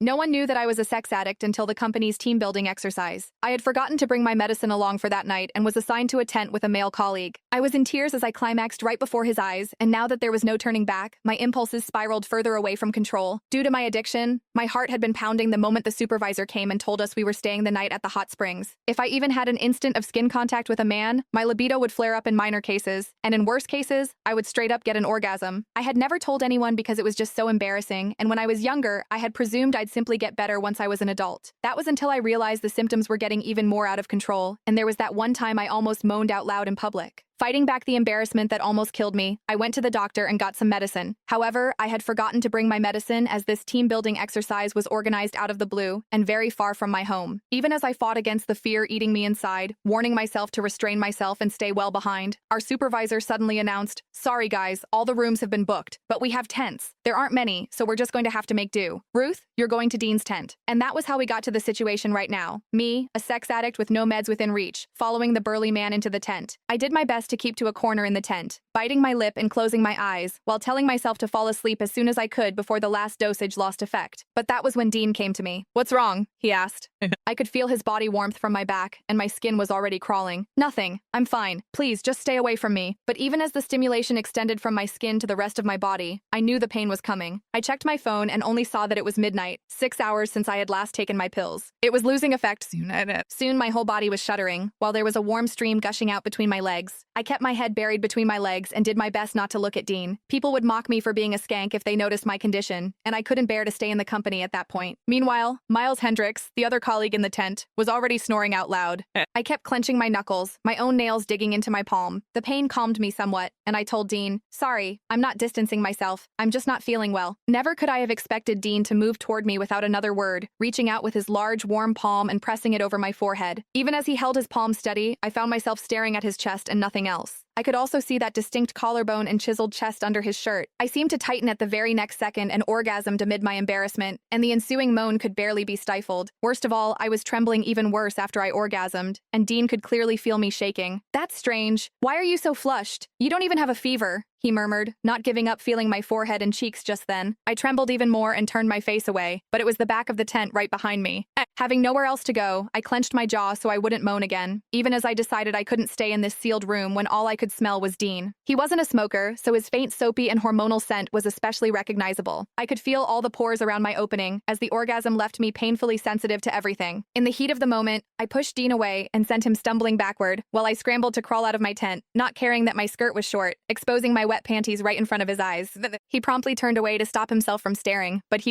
No one knew that I was a sex addict until the company's team building exercise. I had forgotten to bring my medicine along for that night and was assigned to a tent with a male colleague. I was in tears as I climaxed right before his eyes, and now that there was no turning back, my impulses spiraled further away from control. Due to my addiction, my heart had been pounding the moment the supervisor came and told us we were staying the night at the hot springs. If I even had an instant of skin contact with a man, my libido would flare up in minor cases, and in worse cases, I would straight up get an orgasm. I had never told anyone because it was just so embarrassing, and when I was younger, I had presumed I'd simply get better once I was an adult. That was until I realized the symptoms were getting even more out of control, and there was that one time I almost moaned out loud in public. Fighting back the embarrassment that almost killed me, I went to the doctor and got some medicine. However, I had forgotten to bring my medicine as this team-building exercise was organized out of the blue and very far from my home. Even as I fought against the fear eating me inside, warning myself to restrain myself and stay well behind, our supervisor suddenly announced, "Sorry guys, all the rooms have been booked, but we have tents. There aren't many, so we're just going to have to make do. Ruth, you're going to Dean's tent." And that was how we got to the situation right now. Me, a sex addict with no meds within reach, following the burly man into the tent. I did my best to keep to a corner in the tent, biting my lip and closing my eyes, while telling myself to fall asleep as soon as I could before the last dosage lost effect. But that was when Dean came to me. "What's wrong?" he asked. I could feel his body warmth from my back, and my skin was already crawling. "Nothing. I'm fine. Please, just stay away from me." But even as the stimulation extended from my skin to the rest of my body, I knew the pain was coming. I checked my phone and only saw that it was midnight, 6 hours since I had last taken my pills. It was losing effect soon. Soon my whole body was shuddering, while there was a warm stream gushing out between my legs. I kept my head buried between my legs and did my best not to look at Dean. People would mock me for being a skank if they noticed my condition, and I couldn't bear to stay in the company at that point. Meanwhile, Miles Hendricks, the other colleague in the tent, was already snoring out loud. I kept clenching my knuckles, my own nails digging into my palm. The pain calmed me somewhat, and I told Dean, "Sorry, I'm not distancing myself. I'm just not feeling well." Never could I have expected Dean to move toward me without another word, reaching out with his large, warm palm and pressing it over my forehead. Even as he held his palm steady, I found myself staring at his chest and nothing else. I could also see that distinct collarbone and chiseled chest under his shirt. I seemed to tighten at the very next second and orgasmed amid my embarrassment, and the ensuing moan could barely be stifled. Worst of all, I was trembling even worse after I orgasmed, and Dean could clearly feel me shaking. "That's strange. Why are you so flushed? You don't even have a fever," he murmured, not giving up feeling my forehead and cheeks just then. I trembled even more and turned my face away, but it was the back of the tent right behind me. Having nowhere else to go, I clenched my jaw so I wouldn't moan again, even as I decided I couldn't stay in this sealed room when all I could smell was Dean. He wasn't a smoker, so his faint soapy and hormonal scent was especially recognizable. I could feel all the pores around my opening as the orgasm left me painfully sensitive to everything. In the heat of the moment, I pushed Dean away and sent him stumbling backward, while I scrambled to crawl out of my tent, not caring that my skirt was short, exposing my wet panties right in front of his eyes. He promptly turned away to stop himself from staring, but he